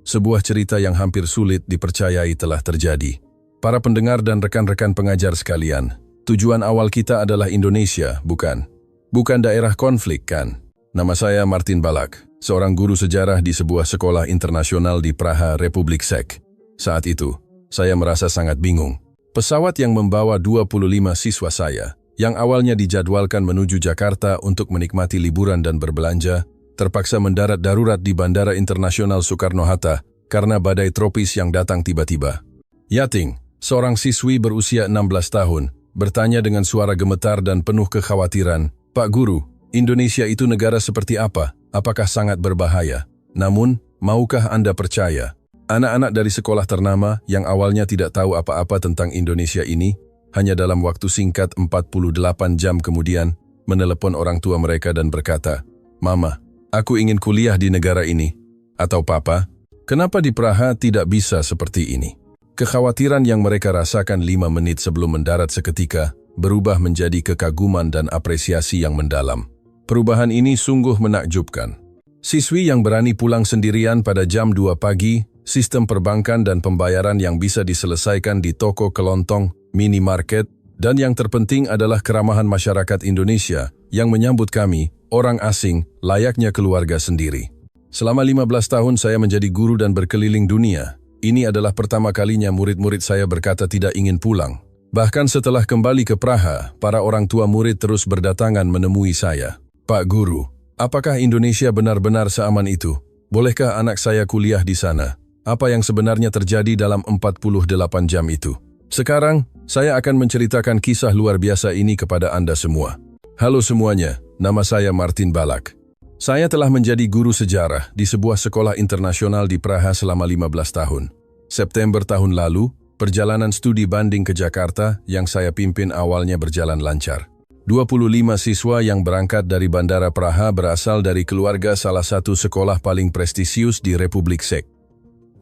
sebuah cerita yang hampir sulit dipercayai telah terjadi. Para pendengar dan rekan-rekan pengajar sekalian, tujuan awal kita adalah Indonesia, bukan? Bukan daerah konflik, kan? Nama saya Martin Balak, seorang guru sejarah di sebuah sekolah internasional di Praha, Republik Czech. Saat itu, saya merasa sangat bingung. Pesawat yang membawa 25 siswa saya, yang awalnya dijadwalkan menuju Jakarta untuk menikmati liburan dan berbelanja, terpaksa mendarat darurat di Bandara Internasional Soekarno-Hatta karena badai tropis yang datang tiba-tiba. Yating, seorang siswi berusia 16 tahun, bertanya dengan suara gemetar dan penuh kekhawatiran, "Pak Guru, Indonesia itu negara seperti apa? Apakah sangat berbahaya? Namun, maukah Anda percaya?" Anak-anak dari sekolah ternama yang awalnya tidak tahu apa-apa tentang Indonesia ini, hanya dalam waktu singkat 48 jam kemudian, menelepon orang tua mereka dan berkata, "Mama, aku ingin kuliah di negara ini." Atau "Papa, kenapa di Praha tidak bisa seperti ini?" Kekhawatiran yang mereka rasakan 5 menit sebelum mendarat seketika, berubah menjadi kekaguman dan apresiasi yang mendalam. Perubahan ini sungguh menakjubkan. Siswi yang berani pulang sendirian pada jam 2 pagi, sistem perbankan dan pembayaran yang bisa diselesaikan di toko kelontong, minimarket, dan yang terpenting adalah keramahan masyarakat Indonesia yang menyambut kami, orang asing, layaknya keluarga sendiri. Selama 15 tahun saya menjadi guru dan berkeliling dunia. Ini adalah pertama kalinya murid-murid saya berkata tidak ingin pulang. Bahkan setelah kembali ke Praha, para orang tua murid terus berdatangan menemui saya. "Pak Guru, apakah Indonesia benar-benar seaman itu? Bolehkah anak saya kuliah di sana? Apa yang sebenarnya terjadi dalam 48 jam itu?" Sekarang, saya akan menceritakan kisah luar biasa ini kepada Anda semua. Halo semuanya, nama saya Martin Balak. Saya telah menjadi guru sejarah di sebuah sekolah internasional di Praha selama 15 tahun. September tahun lalu, perjalanan studi banding ke Jakarta yang saya pimpin awalnya berjalan lancar. 25 siswa yang berangkat dari Bandara Praha berasal dari keluarga salah satu sekolah paling prestisius di Republik Czech.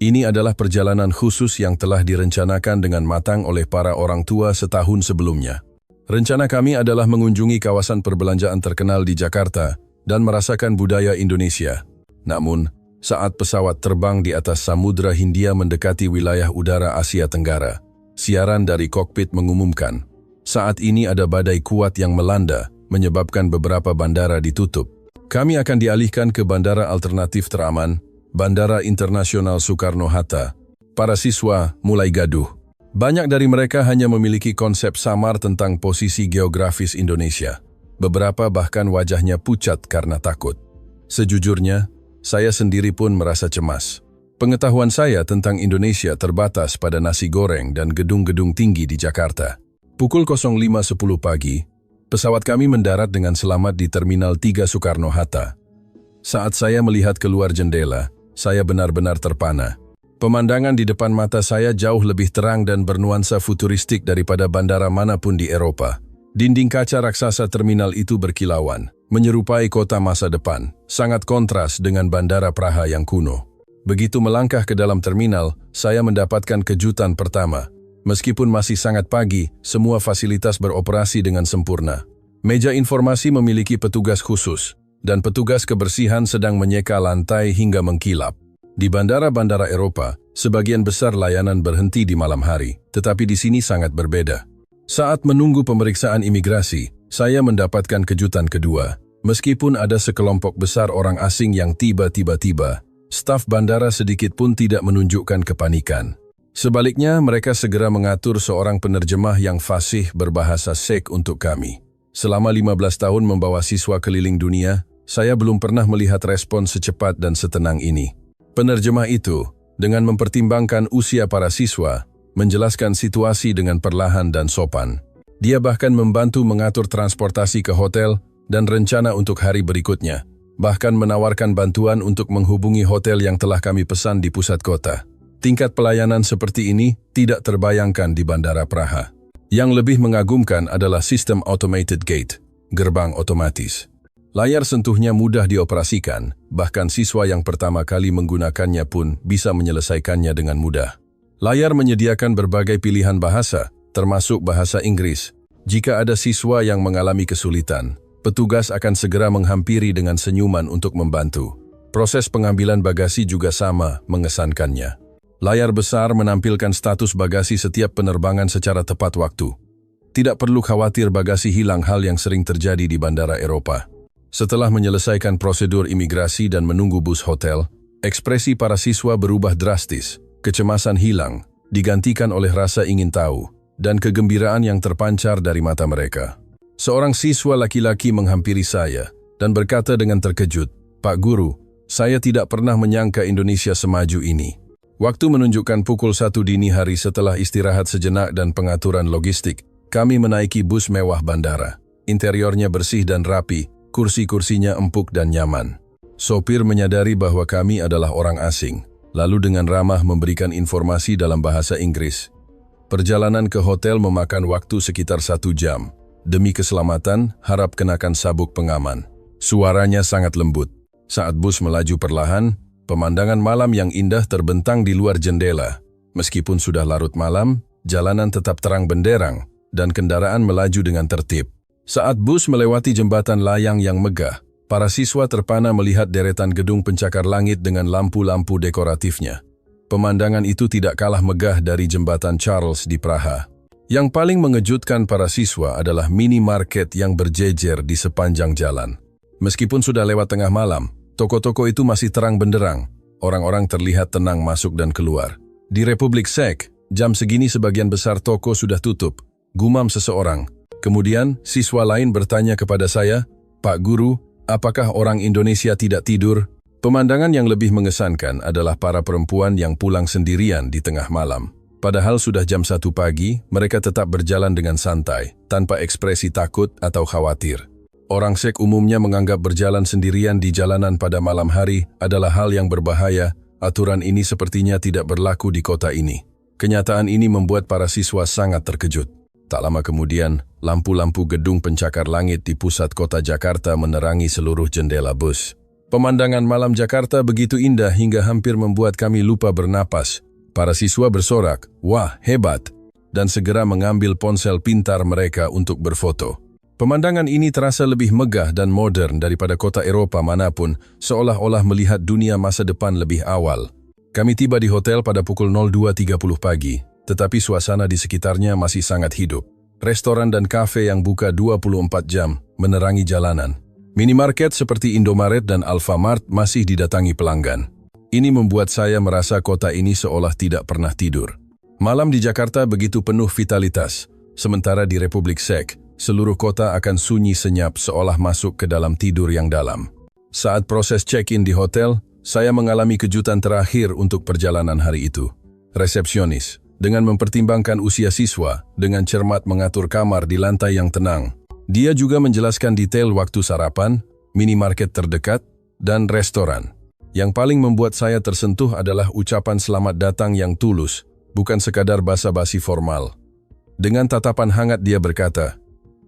Ini adalah perjalanan khusus yang telah direncanakan dengan matang oleh para orang tua setahun sebelumnya. Rencana kami adalah mengunjungi kawasan perbelanjaan terkenal di Jakarta dan merasakan budaya Indonesia. Namun, saat pesawat terbang di atas Samudra Hindia mendekati wilayah udara Asia Tenggara, siaran dari kokpit mengumumkan, saat ini ada badai kuat yang melanda, menyebabkan beberapa bandara ditutup. Kami akan dialihkan ke bandara alternatif teraman, Bandara Internasional Soekarno-Hatta. Para siswa mulai gaduh. Banyak dari mereka hanya memiliki konsep samar tentang posisi geografis Indonesia. Beberapa bahkan wajahnya pucat karena takut. Sejujurnya, saya sendiri pun merasa cemas. Pengetahuan saya tentang Indonesia terbatas pada nasi goreng dan gedung-gedung tinggi di Jakarta. Pukul 05.10 pagi, pesawat kami mendarat dengan selamat di Terminal 3 Soekarno-Hatta. Saat saya melihat keluar jendela, saya benar-benar terpana. Pemandangan di depan mata saya jauh lebih terang dan bernuansa futuristik daripada bandara manapun di Eropa. Dinding kaca raksasa terminal itu berkilauan, menyerupai kota masa depan, sangat kontras dengan Bandara Praha yang kuno. Begitu melangkah ke dalam terminal, saya mendapatkan kejutan pertama. Meskipun masih sangat pagi, semua fasilitas beroperasi dengan sempurna. Meja informasi memiliki petugas khusus, dan petugas kebersihan sedang menyeka lantai hingga mengkilap. Di bandara-bandara Eropa, sebagian besar layanan berhenti di malam hari, tetapi di sini sangat berbeda. Saat menunggu pemeriksaan imigrasi, saya mendapatkan kejutan kedua. Meskipun ada sekelompok besar orang asing yang tiba-tiba, staf bandara sedikit pun tidak menunjukkan kepanikan. Sebaliknya, mereka segera mengatur seorang penerjemah yang fasih berbahasa Czech untuk kami. Selama 15 tahun membawa siswa keliling dunia, saya belum pernah melihat respon secepat dan setenang ini. Penerjemah itu, dengan mempertimbangkan usia para siswa, menjelaskan situasi dengan perlahan dan sopan. Dia bahkan membantu mengatur transportasi ke hotel dan rencana untuk hari berikutnya, bahkan menawarkan bantuan untuk menghubungi hotel yang telah kami pesan di pusat kota. Tingkat pelayanan seperti ini tidak terbayangkan di Bandara Praha. Yang lebih mengagumkan adalah sistem automated gate, gerbang otomatis. Layar sentuhnya mudah dioperasikan, bahkan siswa yang pertama kali menggunakannya pun bisa menyelesaikannya dengan mudah. Layar menyediakan berbagai pilihan bahasa, termasuk bahasa Inggris. Jika ada siswa yang mengalami kesulitan, petugas akan segera menghampiri dengan senyuman untuk membantu. Proses pengambilan bagasi juga sama mengesankannya. Layar besar menampilkan status bagasi setiap penerbangan secara tepat waktu. Tidak perlu khawatir bagasi hilang, hal yang sering terjadi di bandara Eropa. Setelah menyelesaikan prosedur imigrasi dan menunggu bus hotel, ekspresi para siswa berubah drastis. Kecemasan hilang, digantikan oleh rasa ingin tahu, dan kegembiraan yang terpancar dari mata mereka. Seorang siswa laki-laki menghampiri saya dan berkata dengan terkejut, "Pak Guru, saya tidak pernah menyangka Indonesia semaju ini." Waktu menunjukkan pukul 1 dini hari setelah istirahat sejenak dan pengaturan logistik, kami menaiki bus mewah bandara. Interiornya bersih dan rapi, kursi-kursinya empuk dan nyaman. Sopir menyadari bahwa kami adalah orang asing, lalu dengan ramah memberikan informasi dalam bahasa Inggris. Perjalanan ke hotel memakan waktu sekitar 1 jam. Demi keselamatan, harap kenakan sabuk pengaman. Suaranya sangat lembut. Saat bus melaju perlahan, pemandangan malam yang indah terbentang di luar jendela. Meskipun sudah larut malam, jalanan tetap terang benderang dan kendaraan melaju dengan tertib. Saat bus melewati jembatan layang yang megah, para siswa terpana melihat deretan gedung pencakar langit dengan lampu-lampu dekoratifnya. Pemandangan itu tidak kalah megah dari jembatan Charles di Praha. Yang paling mengejutkan para siswa adalah minimarket yang berjejer di sepanjang jalan. Meskipun sudah lewat tengah malam, toko-toko itu masih terang benderang. Orang-orang terlihat tenang masuk dan keluar. Di Republik Czech, jam segini sebagian besar toko sudah tutup. Gumam seseorang. Kemudian, siswa lain bertanya kepada saya, "Pak Guru, apakah orang Indonesia tidak tidur?" Pemandangan yang lebih mengesankan adalah para perempuan yang pulang sendirian di tengah malam. Padahal sudah jam 1 pagi, mereka tetap berjalan dengan santai, tanpa ekspresi takut atau khawatir. Orang Czech umumnya menganggap berjalan sendirian di jalanan pada malam hari adalah hal yang berbahaya. Aturan ini sepertinya tidak berlaku di kota ini. Kenyataan ini membuat para siswa sangat terkejut. Tak lama kemudian, lampu-lampu gedung pencakar langit di pusat kota Jakarta menerangi seluruh jendela bus. Pemandangan malam Jakarta begitu indah hingga hampir membuat kami lupa bernapas. Para siswa bersorak, "Wah, hebat!" dan segera mengambil ponsel pintar mereka untuk berfoto. Pemandangan ini terasa lebih megah dan modern daripada kota Eropa manapun, seolah-olah melihat dunia masa depan lebih awal. Kami tiba di hotel pada pukul 02.30 pagi, tetapi suasana di sekitarnya masih sangat hidup. Restoran dan kafe yang buka 24 jam menerangi jalanan. Minimarket seperti Indomaret dan Alfamart masih didatangi pelanggan. Ini membuat saya merasa kota ini seolah tidak pernah tidur. Malam di Jakarta begitu penuh vitalitas, sementara di Republik Czech, seluruh kota akan sunyi senyap seolah masuk ke dalam tidur yang dalam. Saat proses check-in di hotel, saya mengalami kejutan terakhir untuk perjalanan hari itu. Resepsionis, dengan mempertimbangkan usia siswa, dengan cermat mengatur kamar di lantai yang tenang. Dia juga menjelaskan detail waktu sarapan, minimarket terdekat, dan restoran. Yang paling membuat saya tersentuh adalah ucapan selamat datang yang tulus, bukan sekadar basa-basi formal. Dengan tatapan hangat dia berkata,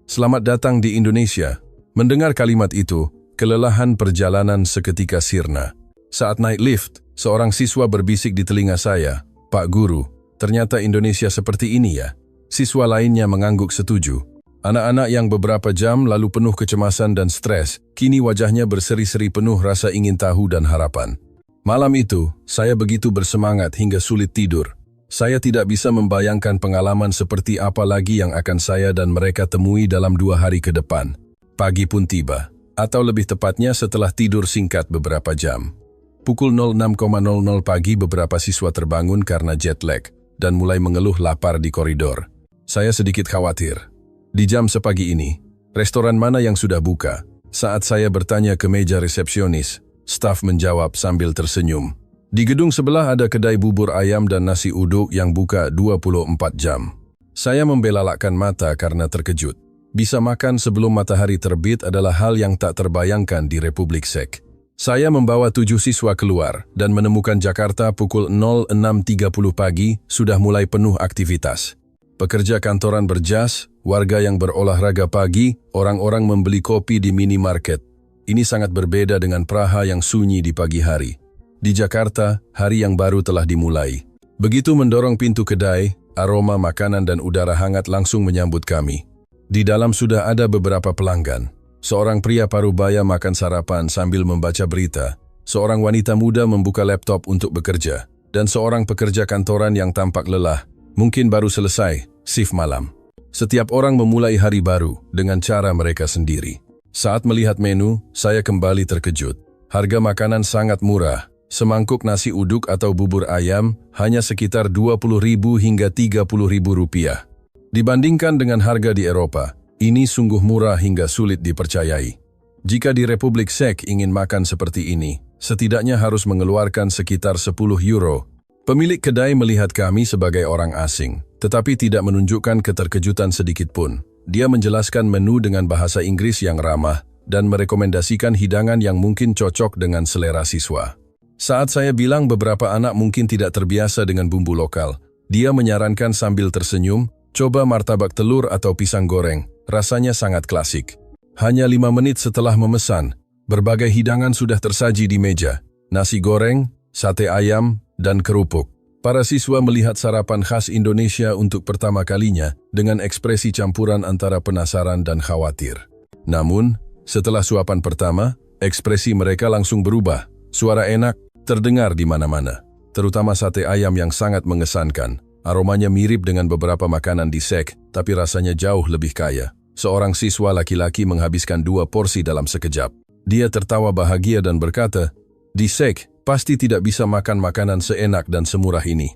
"Selamat datang di Indonesia." Mendengar kalimat itu, kelelahan perjalanan seketika sirna. Saat naik lift, seorang siswa berbisik di telinga saya, "Pak Guru, ternyata Indonesia seperti ini ya." Siswa lainnya mengangguk setuju. Anak-anak yang beberapa jam lalu penuh kecemasan dan stres, kini wajahnya berseri-seri penuh rasa ingin tahu dan harapan. Malam itu, saya begitu bersemangat hingga sulit tidur. Saya tidak bisa membayangkan pengalaman seperti apa lagi yang akan saya dan mereka temui dalam 2 hari ke depan. Pagi pun tiba, atau lebih tepatnya setelah tidur singkat beberapa jam. Pukul 06.00 pagi beberapa siswa terbangun karena jet lag dan mulai mengeluh lapar di koridor. Saya sedikit khawatir. Di jam sepagi ini, restoran mana yang sudah buka? Saat saya bertanya ke meja resepsionis, staf menjawab sambil tersenyum. Di gedung sebelah ada kedai bubur ayam dan nasi uduk yang buka 24 jam. Saya membelalakkan mata karena terkejut. Bisa makan sebelum matahari terbit adalah hal yang tak terbayangkan di Republik Czech. Saya membawa 7 siswa keluar dan menemukan Jakarta pukul 06.30 pagi sudah mulai penuh aktivitas. Pekerja kantoran berjas, warga yang berolahraga pagi, orang-orang membeli kopi di minimarket. Ini sangat berbeda dengan Praha yang sunyi di pagi hari. Di Jakarta, hari yang baru telah dimulai. Begitu mendorong pintu kedai, aroma makanan dan udara hangat langsung menyambut kami. Di dalam sudah ada beberapa pelanggan. Seorang pria parubaya makan sarapan sambil membaca berita. Seorang wanita muda membuka laptop untuk bekerja, dan seorang pekerja kantoran yang tampak lelah, mungkin baru selesai shift malam. Setiap orang memulai hari baru dengan cara mereka sendiri. Saat melihat menu, saya kembali terkejut. Harga makanan sangat murah. Semangkuk nasi uduk atau bubur ayam hanya sekitar 20.000 hingga 30.000 rupiah. Dibandingkan dengan harga di Eropa, ini sungguh murah hingga sulit dipercayai. Jika di Republik Czech ingin makan seperti ini, setidaknya harus mengeluarkan sekitar 10 euro. Pemilik kedai melihat kami sebagai orang asing, tetapi tidak menunjukkan keterkejutan sedikit pun. Dia menjelaskan menu dengan bahasa Inggris yang ramah dan merekomendasikan hidangan yang mungkin cocok dengan selera siswa. Saat saya bilang beberapa anak mungkin tidak terbiasa dengan bumbu lokal, dia menyarankan sambil tersenyum, coba martabak telur atau pisang goreng, rasanya sangat klasik. Hanya 5 menit setelah memesan, berbagai hidangan sudah tersaji di meja, nasi goreng, sate ayam, dan kerupuk. Para siswa melihat sarapan khas Indonesia untuk pertama kalinya dengan ekspresi campuran antara penasaran dan khawatir. Namun, setelah suapan pertama, ekspresi mereka langsung berubah. Suara enak terdengar di mana-mana, terutama sate ayam yang sangat mengesankan. Aromanya mirip dengan beberapa makanan di Czech, tapi rasanya jauh lebih kaya. Seorang siswa laki-laki menghabiskan 2 porsi dalam sekejap. Dia tertawa bahagia dan berkata, "Di Czech, pasti tidak bisa makan makanan seenak dan semurah ini."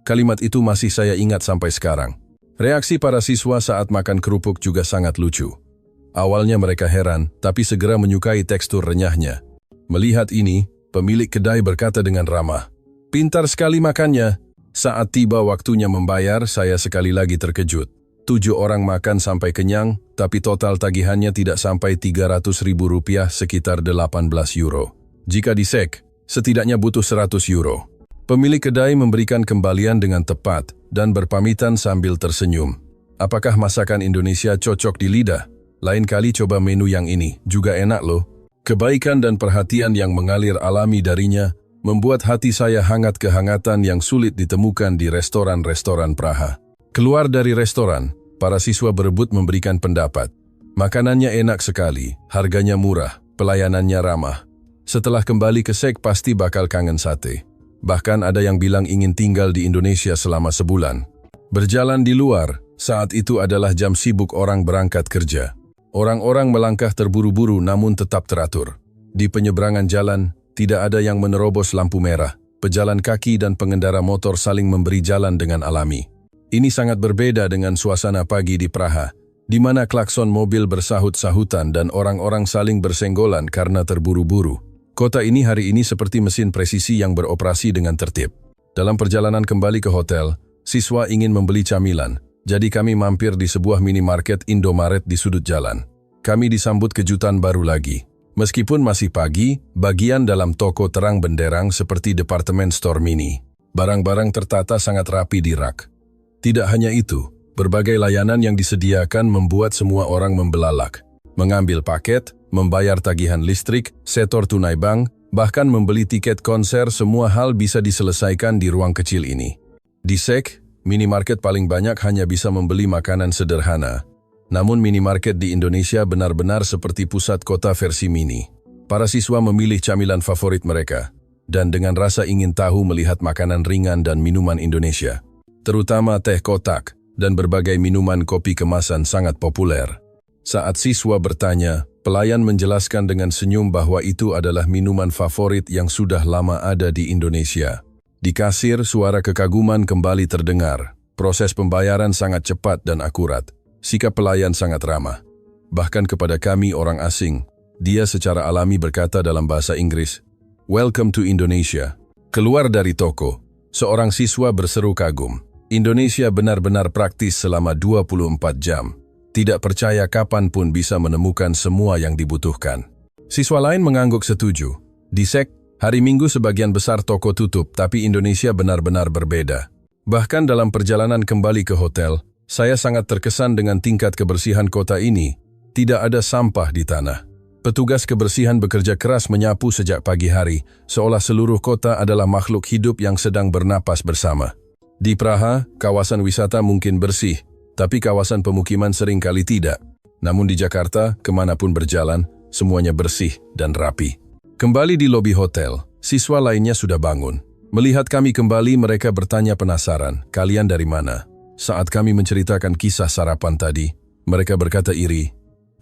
Kalimat itu masih saya ingat sampai sekarang. Reaksi para siswa saat makan kerupuk juga sangat lucu. Awalnya mereka heran, tapi segera menyukai tekstur renyahnya. Melihat ini, pemilik kedai berkata dengan ramah, "Pintar sekali makannya." Saat tiba waktunya membayar, saya sekali lagi terkejut. 7 orang makan sampai kenyang, tapi total tagihannya tidak sampai 300.000 rupiah, sekitar 18 euro. Jika di Czech, setidaknya butuh 100 euro. Pemilik kedai memberikan kembalian dengan tepat dan berpamitan sambil tersenyum. Apakah masakan Indonesia cocok di lidah? Lain kali coba menu yang ini, juga enak loh. Kebaikan dan perhatian yang mengalir alami darinya membuat hati saya hangat kehangatan yang sulit ditemukan di restoran-restoran Praha. Keluar dari restoran, para siswa berebut memberikan pendapat. Makanannya enak sekali, harganya murah, pelayanannya ramah. Setelah kembali ke Czech pasti bakal kangen sate. Bahkan ada yang bilang ingin tinggal di Indonesia selama sebulan. Berjalan di luar, saat itu adalah jam sibuk orang berangkat kerja. Orang-orang melangkah terburu-buru namun tetap teratur. Di penyeberangan jalan, tidak ada yang menerobos lampu merah. Pejalan kaki dan pengendara motor saling memberi jalan dengan alami. Ini sangat berbeda dengan suasana pagi di Praha, di mana klakson mobil bersahut-sahutan dan orang-orang saling bersenggolan karena terburu-buru. Kota ini hari ini seperti mesin presisi yang beroperasi dengan tertib. Dalam perjalanan kembali ke hotel, siswa ingin membeli camilan, jadi kami mampir di sebuah minimarket Indomaret di sudut jalan. Kami disambut kejutan baru lagi. Meskipun masih pagi, bagian dalam toko terang benderang seperti departemen store mini. Barang-barang tertata sangat rapi di rak. Tidak hanya itu, berbagai layanan yang disediakan membuat semua orang membelalak. Mengambil paket, membayar tagihan listrik, setor tunai bank, bahkan membeli tiket konser, semua hal bisa diselesaikan di ruang kecil ini. Di Czech, minimarket paling banyak hanya bisa membeli makanan sederhana. Namun minimarket di Indonesia benar-benar seperti pusat kota versi mini. Para siswa memilih camilan favorit mereka, dan dengan rasa ingin tahu melihat makanan ringan dan minuman Indonesia. Terutama teh kotak dan berbagai minuman kopi kemasan sangat populer. Saat siswa bertanya, pelayan menjelaskan dengan senyum bahwa itu adalah minuman favorit yang sudah lama ada di Indonesia. Di kasir, suara kekaguman kembali terdengar. Proses pembayaran sangat cepat dan akurat. Sikap pelayan sangat ramah. Bahkan kepada kami orang asing, dia secara alami berkata dalam bahasa Inggris, "Welcome to Indonesia." Keluar dari toko, seorang siswa berseru kagum. Indonesia benar-benar praktis selama 24 jam. Tidak percaya kapan pun bisa menemukan semua yang dibutuhkan. Siswa lain mengangguk setuju. Di Czech, hari Minggu sebagian besar toko tutup, tapi Indonesia benar-benar berbeda. Bahkan dalam perjalanan kembali ke hotel, saya sangat terkesan dengan tingkat kebersihan kota ini. Tidak ada sampah di tanah. Petugas kebersihan bekerja keras menyapu sejak pagi hari, seolah seluruh kota adalah makhluk hidup yang sedang bernapas bersama. Di Praha, kawasan wisata mungkin bersih, tapi kawasan pemukiman seringkali tidak. Namun di Jakarta, kemanapun berjalan, semuanya bersih dan rapi. Kembali di lobi hotel, siswa lainnya sudah bangun. Melihat kami kembali, mereka bertanya penasaran, "Kalian dari mana?" Saat kami menceritakan kisah sarapan tadi, mereka berkata iri,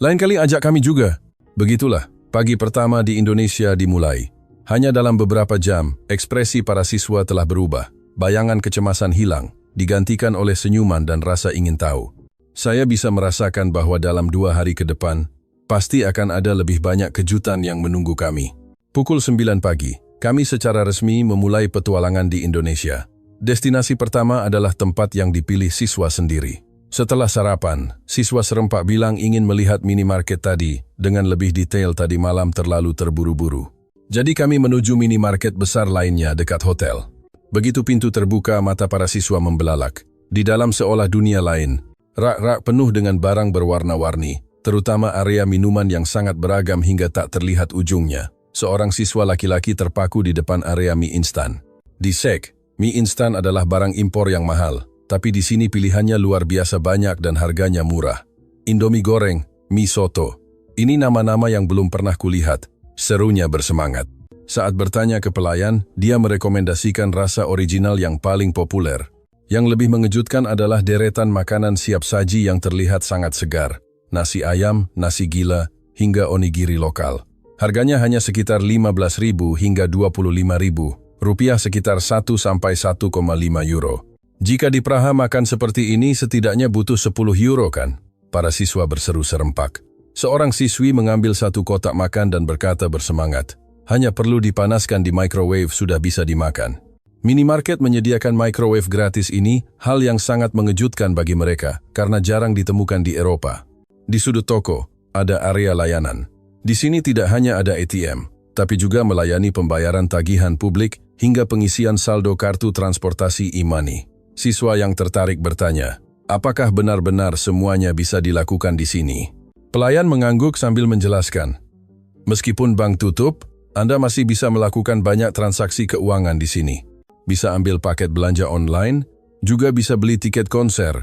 "Lain kali ajak kami juga." Begitulah, pagi pertama di Indonesia dimulai. Hanya dalam beberapa jam, ekspresi para siswa telah berubah. Bayangan kecemasan hilang, digantikan oleh senyuman dan rasa ingin tahu. Saya bisa merasakan bahwa dalam 2 hari ke depan, pasti akan ada lebih banyak kejutan yang menunggu kami. Pukul 9 pagi, kami secara resmi memulai petualangan di Indonesia. Destinasi pertama adalah tempat yang dipilih siswa sendiri. Setelah sarapan, siswa serempak bilang ingin melihat minimarket tadi dengan lebih detail. Tadi malam terlalu terburu-buru. Jadi kami menuju minimarket besar lainnya dekat hotel. Begitu pintu terbuka, mata para siswa membelalak. Di dalam seolah dunia lain, rak-rak penuh dengan barang berwarna-warni, terutama area minuman yang sangat beragam hingga tak terlihat ujungnya. Seorang siswa laki-laki terpaku di depan area mie instan. Di SEK, mie instan adalah barang impor yang mahal, tapi di sini pilihannya luar biasa banyak dan harganya murah. Indomie goreng, mie soto. Ini nama-nama yang belum pernah kulihat, serunya bersemangat. Saat bertanya ke pelayan, dia merekomendasikan rasa original yang paling populer. Yang lebih mengejutkan adalah deretan makanan siap saji yang terlihat sangat segar. Nasi ayam, nasi gila, hingga onigiri lokal. Harganya hanya sekitar 15.000 hingga 25.000 rupiah, sekitar 1 sampai 1,5 euro. Jika di Praha makan seperti ini setidaknya butuh 10 euro kan? Para siswa berseru serempak. Seorang siswi mengambil 1 kotak makan dan berkata bersemangat, "Hanya perlu dipanaskan di microwave sudah bisa dimakan." Minimarket menyediakan microwave gratis ini hal yang sangat mengejutkan bagi mereka karena jarang ditemukan di Eropa. Di sudut toko, ada area layanan. Di sini tidak hanya ada ATM, tapi juga melayani pembayaran tagihan publik hingga pengisian saldo kartu transportasi e-money. Siswa yang tertarik bertanya, "Apakah benar-benar semuanya bisa dilakukan di sini?" Pelayan mengangguk sambil menjelaskan, "Meskipun bank tutup, Anda masih bisa melakukan banyak transaksi keuangan di sini. Bisa ambil paket belanja online, juga bisa beli tiket konser,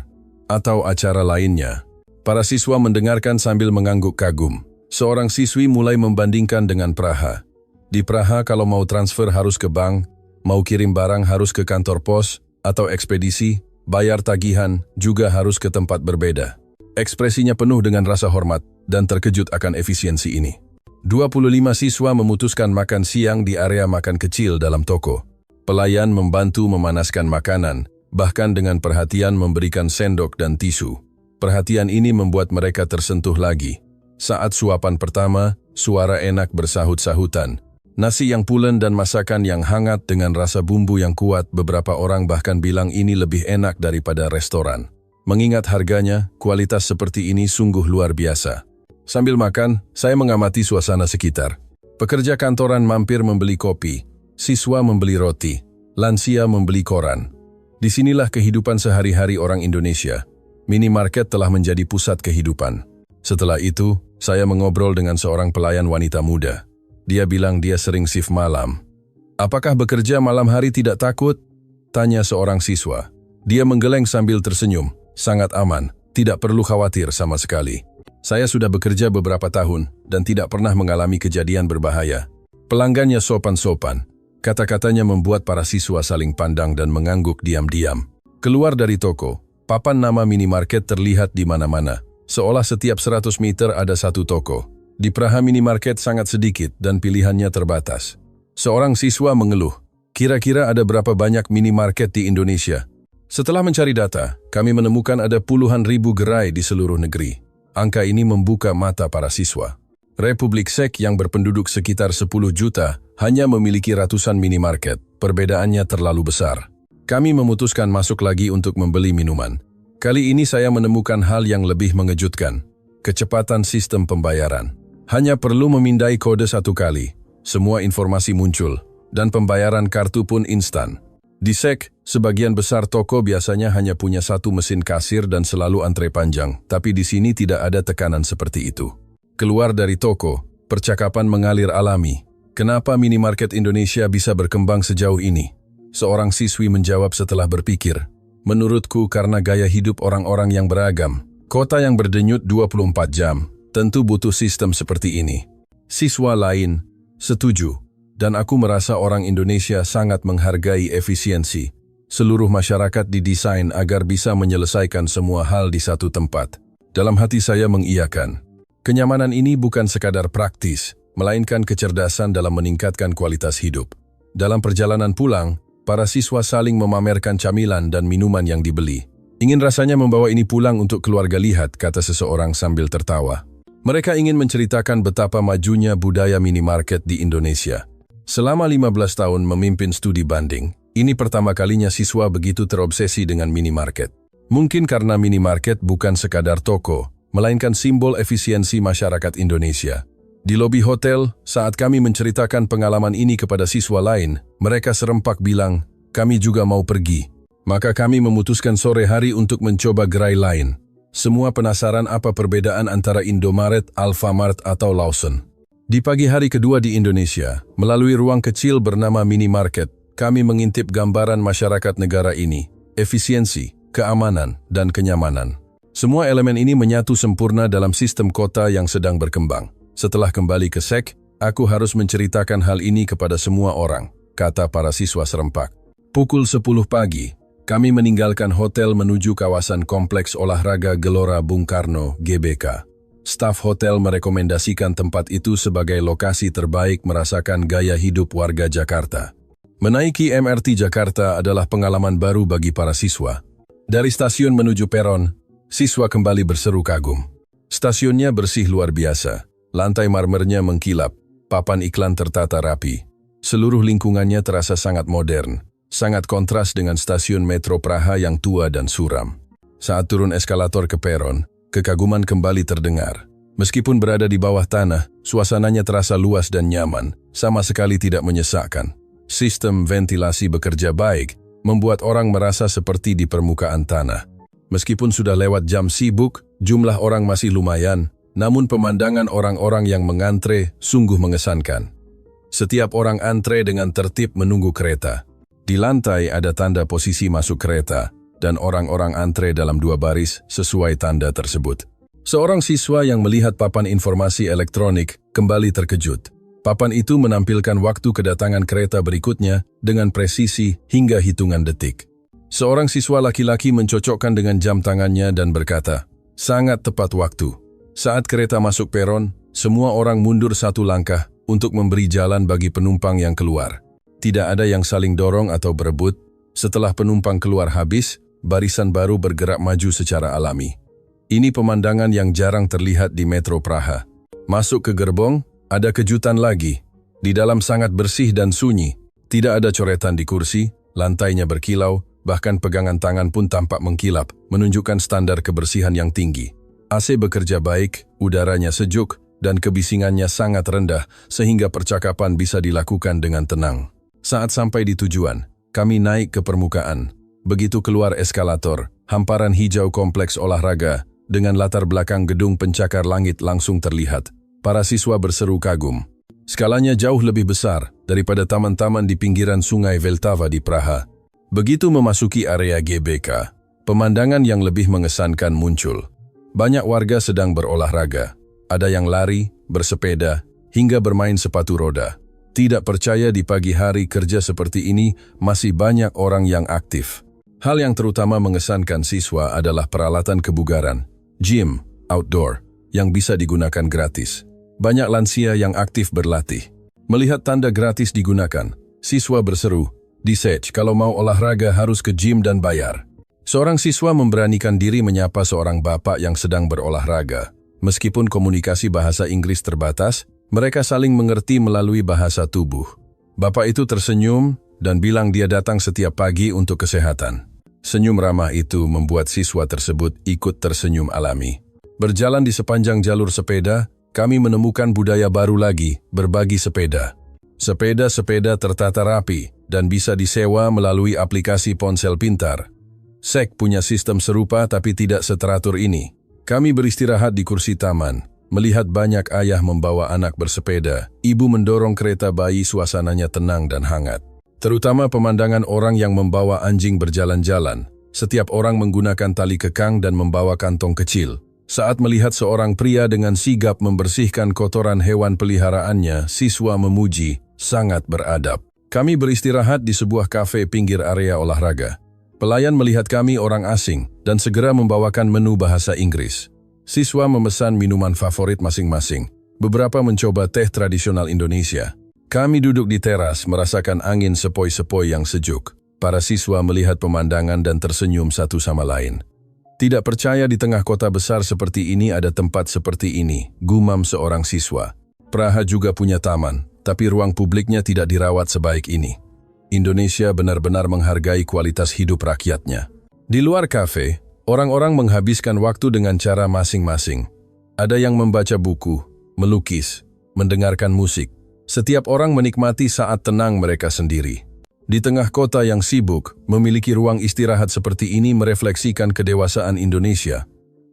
atau acara lainnya." Para siswa mendengarkan sambil mengangguk kagum. Seorang siswi mulai membandingkan dengan Praha. Di Praha kalau mau transfer harus ke bank, mau kirim barang harus ke kantor pos atau ekspedisi, bayar tagihan juga harus ke tempat berbeda. Ekspresinya penuh dengan rasa hormat dan terkejut akan efisiensi ini. 25 siswa memutuskan makan siang di area makan kecil dalam toko. Pelayan membantu memanaskan makanan, bahkan dengan perhatian memberikan sendok dan tisu. Perhatian ini membuat mereka tersentuh lagi. Saat suapan pertama, suara enak bersahut-sahutan. Nasi yang pulen dan masakan yang hangat dengan rasa bumbu yang kuat, beberapa orang bahkan bilang ini lebih enak daripada restoran. Mengingat harganya, kualitas seperti ini sungguh luar biasa. Sambil makan, saya mengamati suasana sekitar. Pekerja kantoran mampir membeli kopi, siswa membeli roti, lansia membeli koran. Disinilah kehidupan sehari-hari orang Indonesia. Minimarket telah menjadi pusat kehidupan. Setelah itu, saya mengobrol dengan seorang pelayan wanita muda. Dia bilang dia sering shift malam. "Apakah bekerja malam hari tidak takut?" tanya seorang siswa. Dia menggeleng sambil tersenyum. "Sangat aman, tidak perlu khawatir sama sekali. Saya sudah bekerja beberapa tahun dan tidak pernah mengalami kejadian berbahaya." Pelanggannya sopan-sopan. Kata-katanya membuat para siswa saling pandang dan mengangguk diam-diam. Keluar dari toko, papan nama minimarket terlihat di mana-mana. Seolah setiap 100 meter ada satu toko. Di Praha minimarket sangat sedikit dan pilihannya terbatas. Seorang siswa mengeluh, "Kira-kira ada berapa banyak minimarket di Indonesia?" Setelah mencari data, kami menemukan ada puluhan ribu gerai di seluruh negeri. Angka ini membuka mata para siswa. Republik Czech yang berpenduduk sekitar 10 juta hanya memiliki ratusan minimarket. Perbedaannya terlalu besar. Kami memutuskan masuk lagi untuk membeli minuman. Kali ini saya menemukan hal yang lebih mengejutkan. Kecepatan sistem pembayaran. Hanya perlu memindai kode 1 kali. Semua informasi muncul, dan pembayaran kartu pun instan. Di SEK, sebagian besar toko biasanya hanya punya 1 mesin kasir dan selalu antre panjang, tapi di sini tidak ada tekanan seperti itu. Keluar dari toko, percakapan mengalir alami. "Kenapa minimarket Indonesia bisa berkembang sejauh ini?" Seorang siswi menjawab setelah berpikir, "Menurutku karena gaya hidup orang-orang yang beragam. Kota yang berdenyut 24 jam, tentu butuh sistem seperti ini." Siswa lain, Setuju. Dan aku merasa orang Indonesia sangat menghargai efisiensi. Seluruh masyarakat didesain agar bisa menyelesaikan semua hal di satu tempat. Dalam hati saya mengiyakan. Kenyamanan ini bukan sekadar praktis, melainkan kecerdasan dalam meningkatkan kualitas hidup. Dalam perjalanan pulang, para siswa saling memamerkan camilan dan minuman yang dibeli. Ingin rasanya membawa ini pulang untuk keluarga lihat, kata seseorang sambil tertawa. Mereka ingin menceritakan betapa majunya budaya minimarket di Indonesia. Selama 15 tahun memimpin studi banding, ini pertama kalinya siswa begitu terobsesi dengan minimarket. Mungkin karena minimarket bukan sekadar toko, melainkan simbol efisiensi masyarakat Indonesia. Di lobi hotel, saat kami menceritakan pengalaman ini kepada siswa lain, mereka serempak bilang, kami juga mau pergi. Maka kami memutuskan sore hari untuk mencoba gerai lain. Semua penasaran apa perbedaan antara Indomaret, Alfamart atau Lawson. Di pagi hari kedua di Indonesia, melalui ruang kecil bernama minimarket, kami mengintip gambaran masyarakat negara ini, efisiensi, keamanan, dan kenyamanan. Semua elemen ini menyatu sempurna dalam sistem kota yang sedang berkembang. Setelah kembali ke SEK, aku harus menceritakan hal ini kepada semua orang, kata para siswa serempak. Pukul 10 pagi, kami meninggalkan hotel menuju kawasan Kompleks Olahraga Gelora Bung Karno, GBK. Staf hotel merekomendasikan tempat itu sebagai lokasi terbaik merasakan gaya hidup warga Jakarta. Menaiki MRT Jakarta adalah pengalaman baru bagi para siswa. Dari stasiun menuju peron, siswa kembali berseru kagum. Stasiunnya bersih luar biasa, lantai marmernya mengkilap, papan iklan tertata rapi. Seluruh lingkungannya terasa sangat modern, sangat kontras dengan stasiun Metro Praha yang tua dan suram. Saat turun eskalator ke peron, kekaguman kembali terdengar. Meskipun berada di bawah tanah, suasananya terasa luas dan nyaman, sama sekali tidak menyesakkan. Sistem ventilasi bekerja baik, membuat orang merasa seperti di permukaan tanah. Meskipun sudah lewat jam sibuk, jumlah orang masih lumayan, namun pemandangan orang-orang yang mengantre sungguh mengesankan. Setiap orang antre dengan tertib menunggu kereta. Di lantai ada tanda posisi masuk kereta, dan orang-orang antre dalam 2 baris sesuai tanda tersebut. Seorang siswa yang melihat papan informasi elektronik kembali terkejut. Papan itu menampilkan waktu kedatangan kereta berikutnya dengan presisi hingga hitungan detik. Seorang siswa laki-laki mencocokkan dengan jam tangannya dan berkata, sangat tepat waktu. Saat kereta masuk peron, semua orang mundur 1 langkah untuk memberi jalan bagi penumpang yang keluar. Tidak ada yang saling dorong atau berebut. Setelah penumpang keluar habis, barisan baru bergerak maju secara alami. Ini pemandangan yang jarang terlihat di Metro Praha. Masuk ke gerbong, ada kejutan lagi. Di dalam sangat bersih dan sunyi. Tidak ada coretan di kursi, lantainya berkilau, bahkan pegangan tangan pun tampak mengkilap, menunjukkan standar kebersihan yang tinggi. AC bekerja baik, udaranya sejuk, dan kebisingannya sangat rendah, sehingga percakapan bisa dilakukan dengan tenang. Saat sampai di tujuan, kami naik ke permukaan. Begitu keluar eskalator, hamparan hijau kompleks olahraga, dengan latar belakang gedung pencakar langit langsung terlihat. Para siswa berseru kagum. Skalanya jauh lebih besar daripada taman-taman di pinggiran sungai Vltava di Praha. Begitu memasuki area GBK, pemandangan yang lebih mengesankan muncul. Banyak warga sedang berolahraga. Ada yang lari, bersepeda, hingga bermain sepatu roda. Tidak percaya di pagi hari kerja seperti ini masih banyak orang yang aktif. Hal yang terutama mengesankan siswa adalah peralatan kebugaran, gym, outdoor, yang bisa digunakan gratis. Banyak lansia yang aktif berlatih. Melihat tanda gratis digunakan, siswa berseru, "Disej, kalau mau olahraga harus ke gym dan bayar." Seorang siswa memberanikan diri menyapa seorang bapak yang sedang berolahraga. Meskipun komunikasi bahasa Inggris terbatas, mereka saling mengerti melalui bahasa tubuh. Bapak itu tersenyum dan bilang dia datang setiap pagi untuk kesehatan. Senyum ramah itu membuat siswa tersebut ikut tersenyum alami. Berjalan di sepanjang jalur sepeda, kami menemukan budaya baru lagi, berbagi sepeda. Sepeda-sepeda tertata rapi dan bisa disewa melalui aplikasi ponsel pintar. SEK punya sistem serupa tapi tidak seteratur ini. Kami beristirahat di kursi taman, melihat banyak ayah membawa anak bersepeda, ibu mendorong kereta bayi, suasananya tenang dan hangat. Terutama pemandangan orang yang membawa anjing berjalan-jalan. Setiap orang menggunakan tali kekang dan membawa kantong kecil. Saat melihat seorang pria dengan sigap membersihkan kotoran hewan peliharaannya, siswa memuji, sangat beradab. Kami beristirahat di sebuah kafe pinggir area olahraga. Pelayan melihat kami orang asing dan segera membawakan menu bahasa Inggris. Siswa memesan minuman favorit masing-masing. Beberapa mencoba teh tradisional Indonesia. Kami duduk di teras merasakan angin sepoi-sepoi yang sejuk. Para siswa melihat pemandangan dan tersenyum satu sama lain. Tidak percaya di tengah kota besar seperti ini ada tempat seperti ini, gumam seorang siswa. Praha juga punya taman, tapi ruang publiknya tidak dirawat sebaik ini. Indonesia benar-benar menghargai kualitas hidup rakyatnya. Di luar kafe, orang-orang menghabiskan waktu dengan cara masing-masing. Ada yang membaca buku, melukis, mendengarkan musik. Setiap orang menikmati saat tenang mereka sendiri. Di tengah kota yang sibuk, memiliki ruang istirahat seperti ini merefleksikan kedewasaan Indonesia.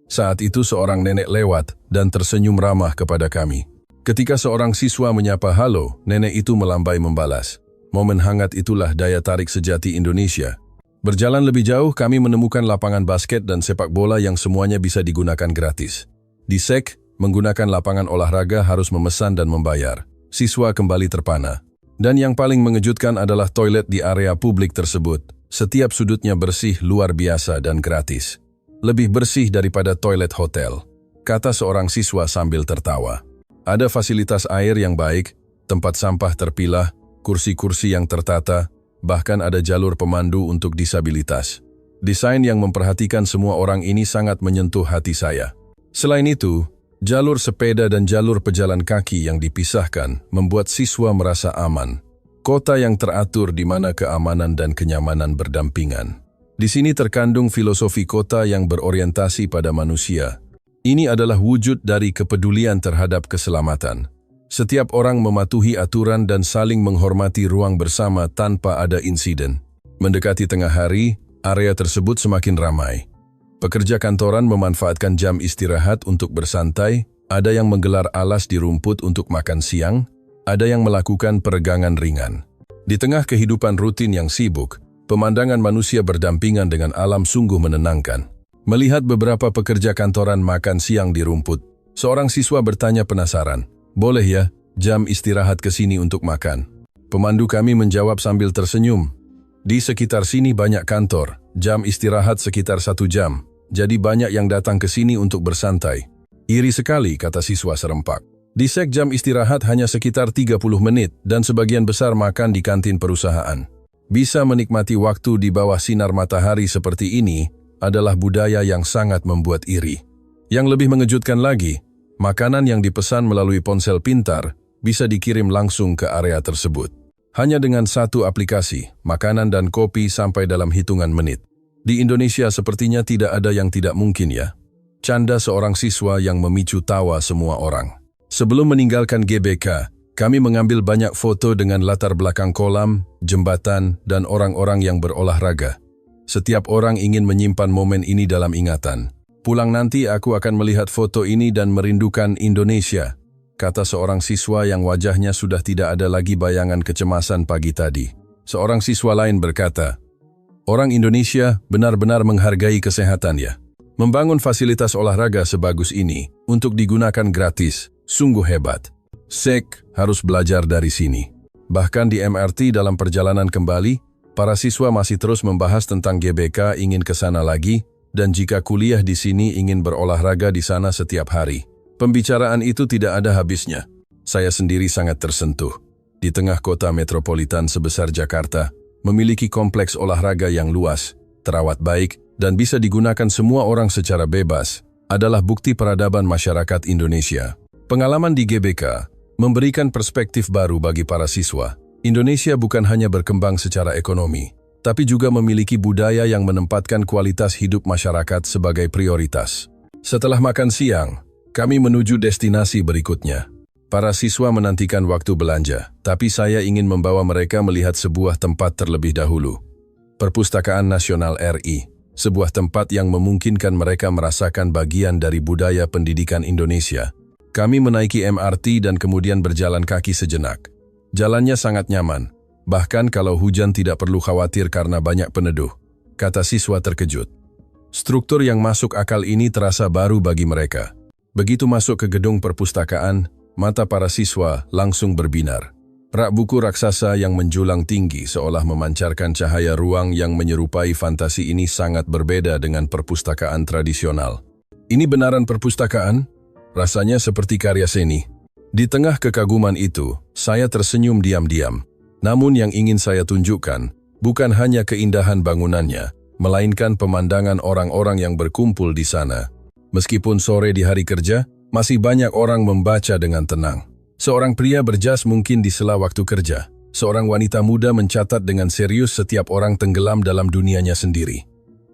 Saat itu seorang nenek lewat dan tersenyum ramah kepada kami. Ketika seorang siswa menyapa halo, nenek itu melambai membalas. Momen hangat itulah daya tarik sejati Indonesia. Berjalan lebih jauh, kami menemukan lapangan basket dan sepak bola yang semuanya bisa digunakan gratis. Di SEK, menggunakan lapangan olahraga harus memesan dan membayar. Siswa kembali terpana. Dan yang paling mengejutkan adalah toilet di area publik tersebut. Setiap sudutnya bersih, luar biasa dan gratis. Lebih bersih daripada toilet hotel, kata seorang siswa sambil tertawa. Ada fasilitas air yang baik, tempat sampah terpilah, kursi-kursi yang tertata, bahkan ada jalur pemandu untuk disabilitas. Desain yang memperhatikan semua orang ini sangat menyentuh hati saya. Selain itu, jalur sepeda dan jalur pejalan kaki yang dipisahkan membuat siswa merasa aman. Kota yang teratur di mana keamanan dan kenyamanan berdampingan. Di sini terkandung filosofi kota yang berorientasi pada manusia. Ini adalah wujud dari kepedulian terhadap keselamatan. Setiap orang mematuhi aturan dan saling menghormati ruang bersama tanpa ada insiden. Mendekati tengah hari, area tersebut semakin ramai. Pekerja kantoran memanfaatkan jam istirahat untuk bersantai, ada yang menggelar alas di rumput untuk makan siang, ada yang melakukan peregangan ringan. Di tengah kehidupan rutin yang sibuk, pemandangan manusia berdampingan dengan alam sungguh menenangkan. Melihat beberapa pekerja kantoran makan siang di rumput, seorang siswa bertanya penasaran, "Boleh ya, jam istirahat ke sini untuk makan?" Pemandu kami menjawab sambil tersenyum, "Di sekitar sini banyak kantor, jam istirahat sekitar 1 jam. Jadi banyak yang datang ke sini untuk bersantai." "Iri sekali," kata siswa serempak. Di SEK jam istirahat hanya sekitar 30 menit dan sebagian besar makan di kantin perusahaan. Bisa menikmati waktu di bawah sinar matahari seperti ini adalah budaya yang sangat membuat iri. Yang lebih mengejutkan lagi, makanan yang dipesan melalui ponsel pintar bisa dikirim langsung ke area tersebut. Hanya dengan satu aplikasi, makanan dan kopi sampai dalam hitungan menit. Di Indonesia sepertinya tidak ada yang tidak mungkin ya. Canda seorang siswa yang memicu tawa semua orang. Sebelum meninggalkan GBK, kami mengambil banyak foto dengan latar belakang kolam, jembatan, dan orang-orang yang berolahraga. Setiap orang ingin menyimpan momen ini dalam ingatan. "Pulang nanti aku akan melihat foto ini dan merindukan Indonesia," kata seorang siswa yang wajahnya sudah tidak ada lagi bayangan kecemasan pagi tadi. Seorang siswa lain berkata, "Orang Indonesia benar-benar menghargai kesehatan ya. Membangun fasilitas olahraga sebagus ini untuk digunakan gratis, sungguh hebat. SEK harus belajar dari sini." Bahkan di MRT dalam perjalanan kembali, para siswa masih terus membahas tentang GBK ingin ke sana lagi, dan jika kuliah di sini ingin berolahraga di sana setiap hari. Pembicaraan itu tidak ada habisnya. Saya sendiri sangat tersentuh. Di tengah kota metropolitan sebesar Jakarta, memiliki kompleks olahraga yang luas, terawat baik, dan bisa digunakan semua orang secara bebas, adalah bukti peradaban masyarakat Indonesia. Pengalaman di GBK memberikan perspektif baru bagi para siswa. Indonesia bukan hanya berkembang secara ekonomi, tapi juga memiliki budaya yang menempatkan kualitas hidup masyarakat sebagai prioritas. Setelah makan siang, kami menuju destinasi berikutnya. Para siswa menantikan waktu belanja, tapi saya ingin membawa mereka melihat sebuah tempat terlebih dahulu. Perpustakaan Nasional RI, sebuah tempat yang memungkinkan mereka merasakan bagian dari budaya pendidikan Indonesia. Kami menaiki MRT dan kemudian berjalan kaki sejenak. Jalannya sangat nyaman, bahkan kalau hujan tidak perlu khawatir karena banyak peneduh, kata siswa terkejut. Struktur yang masuk akal ini terasa baru bagi mereka. Begitu masuk ke gedung perpustakaan, mata para siswa langsung berbinar. Rak buku raksasa yang menjulang tinggi seolah memancarkan cahaya ruang yang menyerupai fantasi ini sangat berbeda dengan perpustakaan tradisional. Ini benaran perpustakaan? Rasanya seperti karya seni. Di tengah kekaguman itu, saya tersenyum diam-diam. Namun yang ingin saya tunjukkan bukan hanya keindahan bangunannya, melainkan pemandangan orang-orang yang berkumpul di sana. Meskipun sore di hari kerja, masih banyak orang membaca dengan tenang. Seorang pria berjas mungkin di sela waktu kerja. Seorang wanita muda mencatat dengan serius setiap orang tenggelam dalam dunianya sendiri.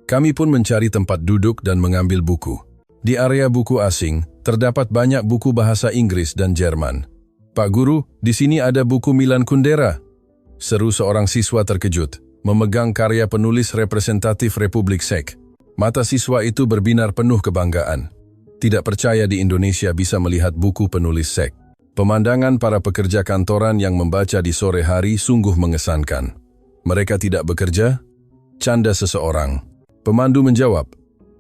Kami pun mencari tempat duduk dan mengambil buku. Di area buku asing, terdapat banyak buku bahasa Inggris dan Jerman. "Pak Guru, di sini ada buku Milan Kundera," seru seorang siswa terkejut, memegang karya penulis representatif Republik Czech. Mata siswa itu berbinar penuh kebanggaan. Tidak percaya di Indonesia bisa melihat buku penulis Czech. Pemandangan para pekerja kantoran yang membaca di sore hari sungguh mengesankan. "Mereka tidak bekerja?" Canda seseorang. Pemandu menjawab,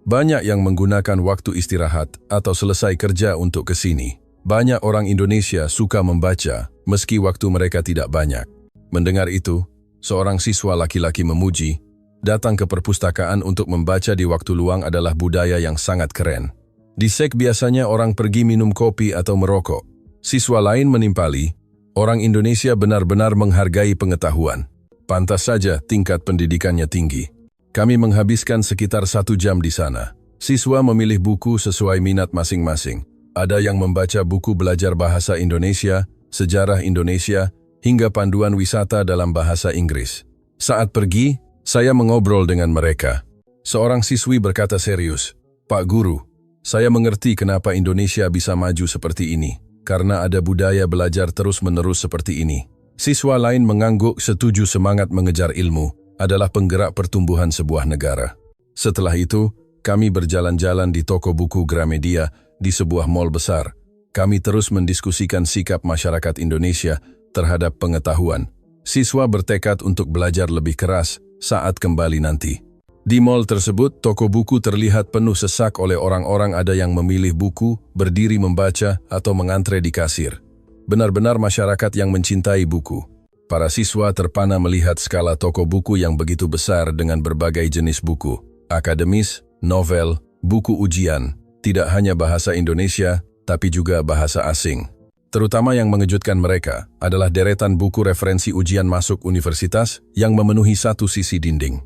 "Banyak yang menggunakan waktu istirahat atau selesai kerja untuk ke sini. Banyak orang Indonesia suka membaca, meski waktu mereka tidak banyak." Mendengar itu, seorang siswa laki-laki memuji, datang ke perpustakaan untuk membaca di waktu luang adalah budaya yang sangat keren. Di Czech biasanya orang pergi minum kopi atau merokok. Siswa lain menimpali, orang Indonesia benar-benar menghargai pengetahuan. Pantas saja tingkat pendidikannya tinggi. Kami menghabiskan sekitar 1 jam di sana. Siswa memilih buku sesuai minat masing-masing. Ada yang membaca buku belajar bahasa Indonesia, sejarah Indonesia, hingga panduan wisata dalam bahasa Inggris. Saat pergi, saya mengobrol dengan mereka. Seorang siswi berkata serius, "Pak Guru, saya mengerti kenapa Indonesia bisa maju seperti ini, karena ada budaya belajar terus-menerus seperti ini." Siswa lain mengangguk setuju semangat mengejar ilmu adalah penggerak pertumbuhan sebuah negara. Setelah itu, kami berjalan-jalan di toko buku Gramedia di sebuah mall besar. Kami terus mendiskusikan sikap masyarakat Indonesia terhadap pengetahuan. Siswa bertekad untuk belajar lebih keras saat kembali nanti. Di mall tersebut, toko buku terlihat penuh sesak oleh orang-orang, ada yang memilih buku, berdiri membaca, atau mengantre di kasir. Benar-benar masyarakat yang mencintai buku. Para siswa terpana melihat skala toko buku yang begitu besar dengan berbagai jenis buku. Akademis, novel, buku ujian, tidak hanya bahasa Indonesia, tapi juga bahasa asing. Terutama yang mengejutkan mereka adalah deretan buku referensi ujian masuk universitas yang memenuhi satu sisi dinding.